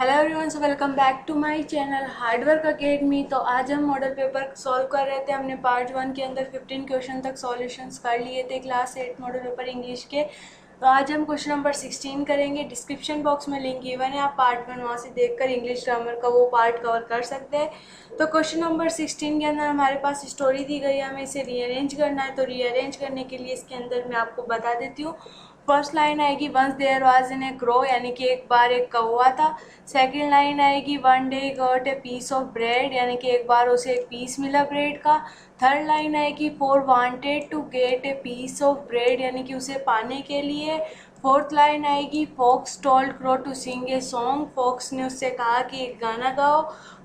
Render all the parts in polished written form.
Hello everyone, so welcome back to my channel Hardwork Academy. तो आज हम model paper solve कर रहे थे। हमने पार्ट 1 के अंदर 15 क्वेश्चन तक सॉल्यूशंस कर लिए थे क्लास 8 मॉडल पेपर इंग्लिश के। तो आज हम क्वेश्चन नंबर 16 करेंगे। डिस्क्रिप्शन बॉक्स में लिंक गिवन है, आप पार्ट 1 वहाँ से देखकर इंग्लिश ग्रामर का वो पार्ट कवर कर सकते हैं। तो क्वेश्चन नंबर 16 के अंदर हमारे पास स्टोरी दी गई है, हमें इसे रीअरेंज करना है। तो रीअरेंज करने के लिए इसके अंदर मैं आपको बता देती हूँ। फर्स्ट लाइन आएगी once there was in a crow, यानी कि एक बार एक कौवा था। सेकंड लाइन आएगी one day got a piece of bread, यानी कि एक बार उसे एक पीस मिला ब्रेड का। थर्ड लाइन आएगी for wanted to get a piece of bread, यानी कि उसे पाने के लिए। फोर्थ लाइन आएगी fox told crow to sing a song, fox ने उससे कहा कि एक गाना गाओ।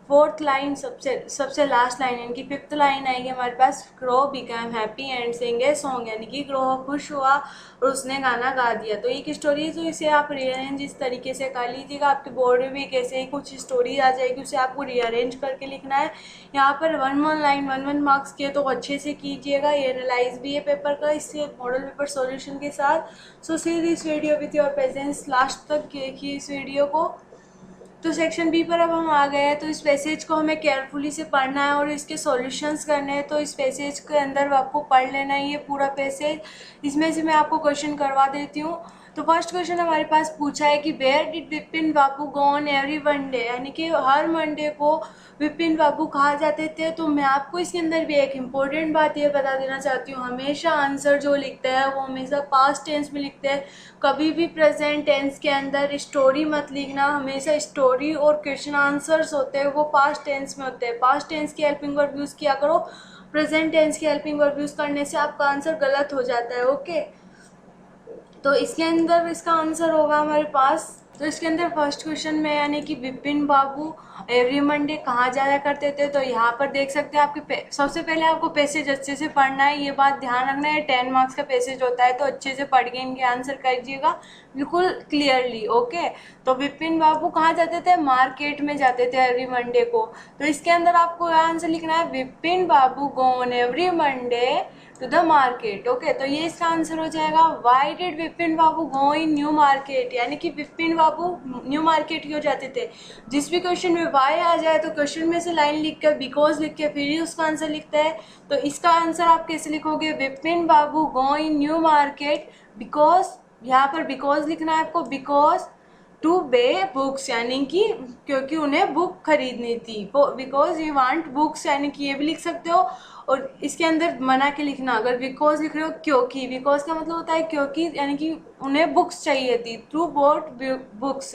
फोर्थ लाइन सबसे लास्ट लाइन, यानी कि फिफ्थ लाइन आएगी हमारे पास crow become happy and sing a song, यानी कि क्रो खुश हुआ और उसने गाना गा दिया। तो एक स्टोरी है, तो इसे आप रीअरेंज इस तरीके से कर लीजिएगा। आपके बोर्ड में भी कैसे ही कुछ स्टोरी आ जाएगी, उसे आपको रीअरेंज करके लिखना है। यहाँ पर 1 लाइन 1 मार्क्स के, तो अच्छे से कीजिएगा। ये एनालाइज भी है पेपर का इससे मॉडल पेपर सॉल्यूशन के साथ। So see this video with your patience, last तक देखिए इस वीडियो को। तो सेक्शन बी पर अब हम आ गए हैं। तो इस पैसेज को हमें केयरफुली से पढ़ना है और इसके सॉल्यूशंस करने हैं। तो इस पैसेज के अंदर आपको पढ़ लेना है ये पूरा पैसेज। इसमें से मैं आपको क्वेश्चन करवा देती हूँ। तो फर्स्ट क्वेश्चन हमारे पास पूछा है कि where did Vipin Babu go on every Monday, यानी कि हर मंडे को विपिन बाबू कहाँ जाते थे। तो मैं आपको इसके अंदर भी एक इम्पोर्टेंट बात ये बता देना चाहती हूँ, हमेशा आंसर जो लिखते हैं वो हमेशा पास्ट टेंस में लिखते हैं। कभी भी प्रेजेंट टेंस के अंदर स्टोरी मत लिखना। हमेशा स्टोरी और क्वेश्चन आंसर्स होते हैं वो पास्ट टेंस में होते हैं। पास्ट टेंस की हेल्पिंग वर्ब यूज़ किया करो, प्रेजेंट टेंस की हेल्पिंग वर्ब यूज़ करने से आपका आंसर गलत हो जाता है। ओके, तो इसके अंदर इसका आंसर होगा हमारे पास। तो इसके अंदर फर्स्ट क्वेश्चन में, यानी कि विपिन बाबू एवरी मंडे कहाँ जाया करते थे। तो यहाँ पर देख सकते हैं आपके सबसे पहले आपको पैसेज अच्छे से पढ़ना है, ये बात ध्यान रखना है। 10 मार्क्स का पैसेज होता है, तो अच्छे से पढ़ के इनके आंसर करिएगा बिल्कुल क्लियरली। ओके, तो विपिन बाबू कहाँ जाते थे, मार्केट में जाते थे एवरी मंडे को। तो इसके अंदर आपको आंसर लिखना है Vipin Babu go on every Monday to the market. Okay, तो ये इसका आंसर हो जाएगा। Why did Vipin Babu go in New Market, यानी कि विपिन बाबू न्यू मार्केट क्यों जाते थे। जिस भी क्वेश्चन में वाई आ जाए तो क्वेश्चन में से लाइन लिख कर बिकॉज लिख के फिर ही उसका आंसर लिखता है। तो इसका आंसर आप कैसे लिखोगे, Vipin Babu go in New market because, यहाँ पर बिकॉज लिखना है आपको, बिकॉज टू बे बुक्स, यानी कि क्योंकि उन्हें बुक खरीदनी थी। बिकॉज यू वांट बुक्स, यानी कि ये भी लिख सकते हो। और इसके अंदर मना के लिखना, अगर बिकॉज लिख रहे हो क्योंकि, बिकॉज का मतलब होता है क्योंकि, यानी कि उन्हें बुक्स चाहिए थी, टू बोट बुक्स।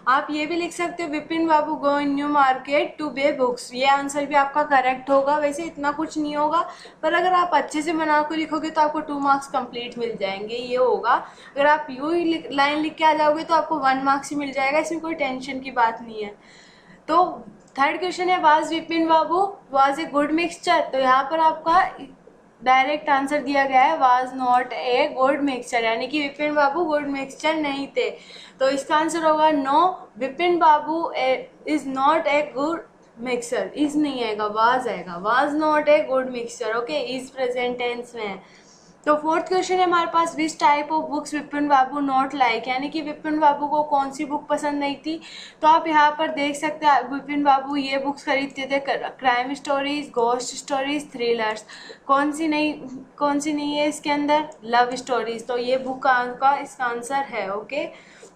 आप ये भी लिख सकते हो Vipin Babu go in New Market to buy books. ये आंसर भी आपका करेक्ट होगा। वैसे इतना कुछ नहीं होगा, पर अगर आप अच्छे से बना के लिखोगे तो आपको 2 मार्क्स कंप्लीट मिल जाएंगे, ये होगा। अगर आप यूँ ही लाइन लिख के आ जाओगे तो आपको 1 मार्क्स ही मिल जाएगा, इसमें कोई टेंशन की बात नहीं है। तो थर्ड क्वेश्चन है was Vipin Babu was a good mixture. तो यहाँ पर आपका डायरेक्ट आंसर दिया गया है was not a good mixture, यानी कि विपिन बाबू गुड मिक्सचर नहीं थे। तो इसका आंसर होगा no, Vipin Babu is not a good mixer. Is नहीं आएगा, वाज आएगा। Was not a good mixture. Okay, is present tense में है। तो फोर्थ क्वेश्चन है हमारे पास which type of books Vipin Babu not like, यानी कि विपिन बाबू को कौन सी बुक पसंद नहीं थी। तो आप यहाँ पर देख सकते हैं विपिन बाबू ये बुक्स खरीदते थे, crime stories, ghost stories, thrillers. कौन सी नहीं है इसके अंदर, लव स्टोरीज। तो ये बुक का इसका आंसर है। ओके,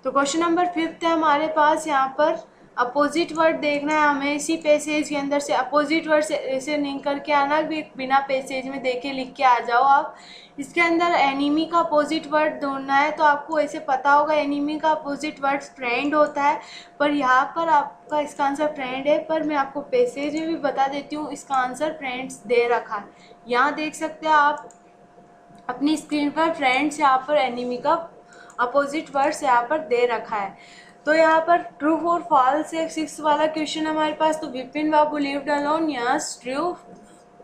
तो क्वेश्चन नंबर 5 है हमारे पास। यहाँ पर अपोजिट वर्ड देखना है हमें इसी पैसेज के अंदर से। अपोजिट वर्ड से ऐसे नहीं करके आना, भी बिना पैसेज में देखे लिख के आ जाओ आप। इसके अंदर एनिमी का अपोजिट वर्ड ढूंढना है। तो आपको ऐसे पता होगा एनिमी का अपोजिट वर्ड फ्रेंड होता है, पर यहाँ पर आपका इसका आंसर फ्रेंड है। पर मैं आपको पैसेज में भी बता देती हूँ, इसका आंसर फ्रेंड्स दे रखा है। यहाँ देख सकते हैं आप अपनी स्क्रीन पर, फ्रेंड्स यहाँ पर एनिमी का अपोजिट वर्ड्स यहाँ पर दे रखा है। तो यहाँ पर ट्रू और फॉल्स है 6 वाला क्वेश्चन हमारे पास। तो Vipin Babu lived alone, yes true.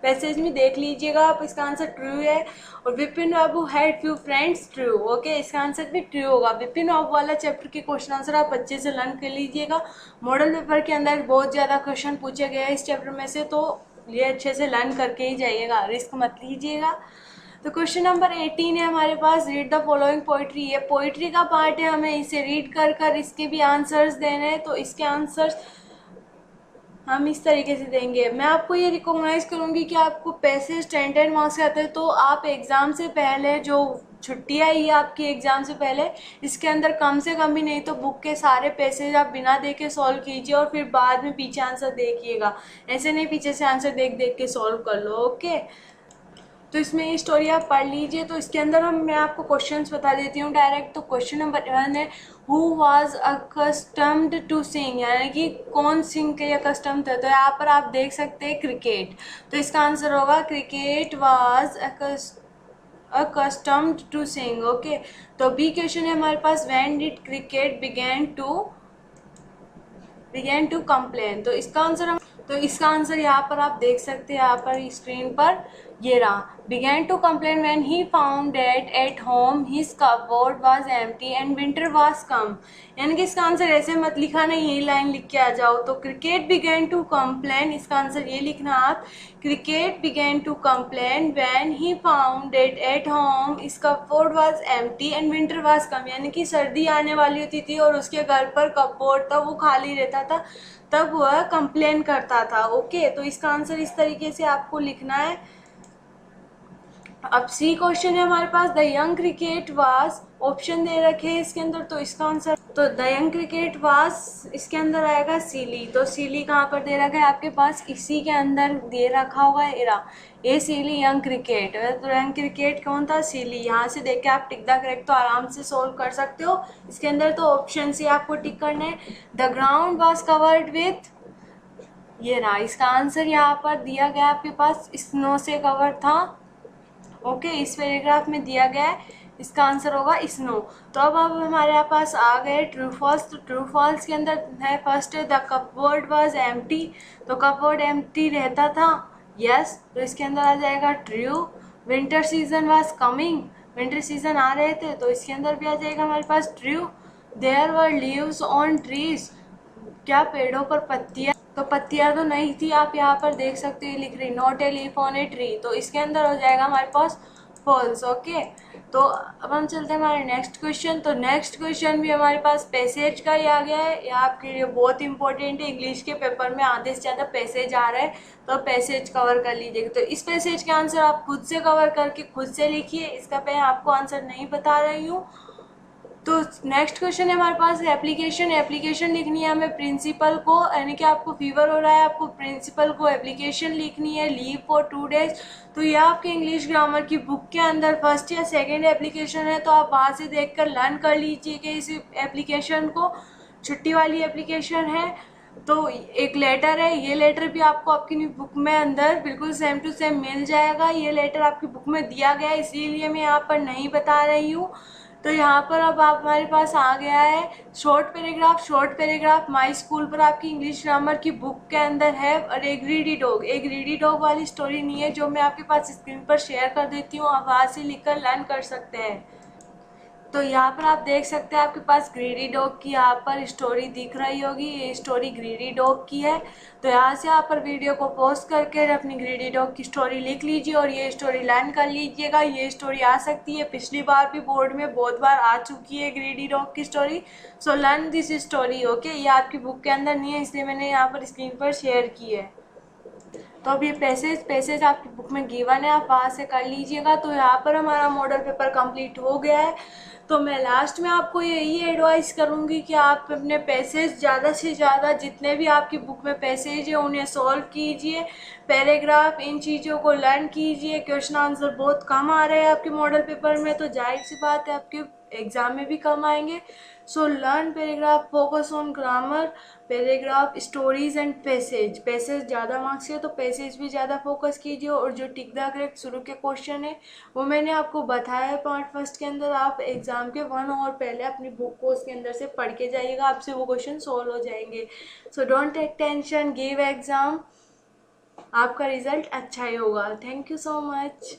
Passage में देख लीजिएगा आप, इसका आंसर ट्रू है। और Vipin Babu had few friends, true. Okay, इसका आंसर भी ट्रू होगा। विपिन बाबू वाला चैप्टर के क्वेश्चन आंसर आप अच्छे से लर्न कर लीजिएगा। मॉडल पेपर के अंदर बहुत ज़्यादा क्वेश्चन पूछे गए हैं इस चैप्टर में से, तो ये अच्छे से लर्न करके ही जाइएगा, रिस्क मत लीजिएगा। तो क्वेश्चन नंबर 18 है हमारे पास, रीड द फॉलोइंग पोइट्री। ये पोइट्री का पार्ट है, हमें इसे रीड कर कर इसके भी आंसर्स देने हैं। तो इसके आंसर्स हम इस तरीके से देंगे। मैं आपको ये रिकॉग्नाइज करूँगी कि आपको पैसेज 10 मार्क्स के आते हैं, तो आप एग्ज़ाम से पहले जो छुट्टी आई है आपकी एग्ज़ाम से पहले, इसके अंदर कम से कम भी नहीं तो बुक के सारे पैसेज आप बिना देखे सॉल्व कीजिए और फिर बाद में पीछे आंसर देखिएगा। ऐसे नहीं पीछे से आंसर देख देख के सॉल्व कर लो, ओके। तो इसमें ये स्टोरी आप पढ़ लीजिए। तो इसके अंदर मैं आपको क्वेश्चंस बता देती हूँ डायरेक्ट। तो क्वेश्चन नंबर 1 है, who was accustomed to sing, यानी कि कौन सिंग के अकस्टम्ड थे। तो यहाँ पर आप देख सकते हैं क्रिकेट, तो इसका आंसर होगा cricket was accustomed to sing, okay. तो बी क्वेश्चन है हमारे पास, when did cricket begin to complain. तो इसका आंसर यहाँ पर आप देख सकते हैं, यहाँ पर स्क्रीन पर ये रहा, began to complain when he found that at home his cupboard was empty and winter was come। यानी कि इसका आंसर ऐसे मत लिखा ना, यही लाइन लिख के आ जाओ। तो क्रिकेट began to complain, इसका आंसर ये लिखना आप, cricket began to complain when he found that at home his cupboard was empty and winter was come। यानी कि सर्दी आने वाली होती थी और उसके घर पर कपबोर्ड था वो खाली रहता था, तब वह कंप्लेन करता था, ओके। तो इसका आंसर इस तरीके से आपको लिखना है। अब सी क्वेश्चन है हमारे पास, the young cricket was, option दे रखे हैं इसके अंदर। तो इसका आंसर, तो द यंग क्रिकेट वाज इसके अंदर आएगा सीली। तो सीली कहाँ पर दे रखा है आपके पास, इसी के अंदर दे रखा होगा एरा, ए सीली यंग क्रिकेट। तो यंग क्रिकेट कौन था, सीली। यहाँ से देख के आप टिक द करेक्ट तो आराम से सोल्व कर सकते हो। इसके अंदर तो ऑप्शन से आपको टिक करना है। The ground was covered with, ये रहा, इसका आंसर यहाँ पर दिया गया आपके पास, स्नो से कवर था, ओके। इस पैराग्राफ में दिया गया है, इसका आंसर होगा स्नो। तो अब हमारे पास आ गए ट्रू फॉल्स। तो ट्रू फॉल्स के अंदर है फर्स्ट है, द कपबोर्ड वाज एम्प्टी। तो कपबोर्ड एम्प्टी रहता था, यस। तो इसके अंदर आ जाएगा true. Winter season was coming, winter season आ रहे थे, तो इसके अंदर भी आ जाएगा हमारे पास true. There were leaves on trees, क्या पेड़ों पर पत्तियां, तो पत्तियां तो नहीं थी, आप यहाँ पर देख सकते हो लिख रही not a leaf on a tree. तो इसके अंदर हो जाएगा हमारे पास फॉल्स, ओके। तो अब हम चलते हैं हमारे नेक्स्ट क्वेश्चन। तो नेक्स्ट क्वेश्चन भी हमारे पास पैसेज का ही आ गया है, यह आपके लिए बहुत इंपॉर्टेंट है। इंग्लिश के पेपर में आधे से ज़्यादा पैसेज आ रहा है, तो पैसेज कवर कर लीजिएगा। तो इस पैसेज के आंसर आप खुद से कवर करके खुद से लिखिए, इसका मैं आपको आंसर नहीं बता रही हूँ। तो नेक्स्ट क्वेश्चन है हमारे पास एप्लीकेशन लिखनी है हमें प्रिंसिपल को, यानी कि आपको फीवर हो रहा है, आपको प्रिंसिपल को एप्लीकेशन लिखनी है, लीव फॉर 2 डेज। तो यह आपके इंग्लिश ग्रामर की बुक के अंदर फर्स्ट या सेकंड एप्लीकेशन है, तो आप वहाँ से देखकर लर्न कर लीजिए कि इस एप्लीकेशन को, छुट्टी वाली एप्लीकेशन है। तो एक लेटर है, ये लेटर भी आपको आपकी बुक में अंदर बिल्कुल सेम टू सेम मिल जाएगा। ये लेटर आपकी बुक में दिया गया है, इसीलिए मैं यहाँ पर नहीं बता रही हूँ। तो यहाँ पर अब आप हमारे पास आ गया है शॉर्ट पैराग्राफ माई स्कूल पर आपकी इंग्लिश ग्रामर की बुक के अंदर है। और एक ग्रीडी डॉग वाली स्टोरी नहीं है, जो मैं आपके पास स्क्रीन पर शेयर कर देती हूँ, आप वहाँ से लिखकर लर्न कर सकते हैं। तो यहाँ पर आप देख सकते हैं आपके पास ग्रीडी डॉग की यहाँ पर स्टोरी दिख रही होगी, ये स्टोरी ग्रीडी डॉग की है। तो यहाँ से आप पर वीडियो को पॉज करके अपनी ग्रीडी डॉग की स्टोरी लिख लीजिए और ये स्टोरी लर्न कर लीजिएगा। ये स्टोरी आ सकती है, पिछली बार भी बोर्ड में बहुत बार आ चुकी है ग्रीडी डॉग की story. So learn this story, okay. ये आपकी बुक के अंदर नहीं है, इसलिए मैंने यहाँ पर स्क्रीन पर शेयर की है। तो अब ये पैसेज आपकी बुक में गिवन है, आप वहाँ से कर लीजिएगा। तो यहाँ पर हमारा मॉडल पेपर कंप्लीट हो गया है। तो मैं लास्ट में आपको यही एडवाइस करूँगी कि आप अपने पैसेज ज़्यादा से ज़्यादा, जितने भी आपकी बुक में पैसेज है उन्हें सॉल्व कीजिए, पैराग्राफ, इन चीज़ों को लर्न कीजिए। क्वेश्चन आंसर बहुत कम आ रहे हैं आपके मॉडल पेपर में, तो जाहिर सी बात है आपके एग्ज़ाम में भी कम आएंगे। So learn paragraph, focus on grammar, paragraph, stories and passage ज़्यादा मार्क्स है तो पैसेज भी ज़्यादा फोकस कीजिए। और जो टिक द करेक्ट शुरू के क्वेश्चन है वो मैंने आपको बताया है पार्ट फर्स्ट के अंदर, आप एग्ज़ाम के 1 आवर पहले अपनी बुक को उसके अंदर से पढ़ के जाइएगा, आपसे वो क्वेश्चन सॉल्व हो जाएंगे। So don't take tension, give exam, आपका रिजल्ट अच्छा ही होगा। Thank you so much.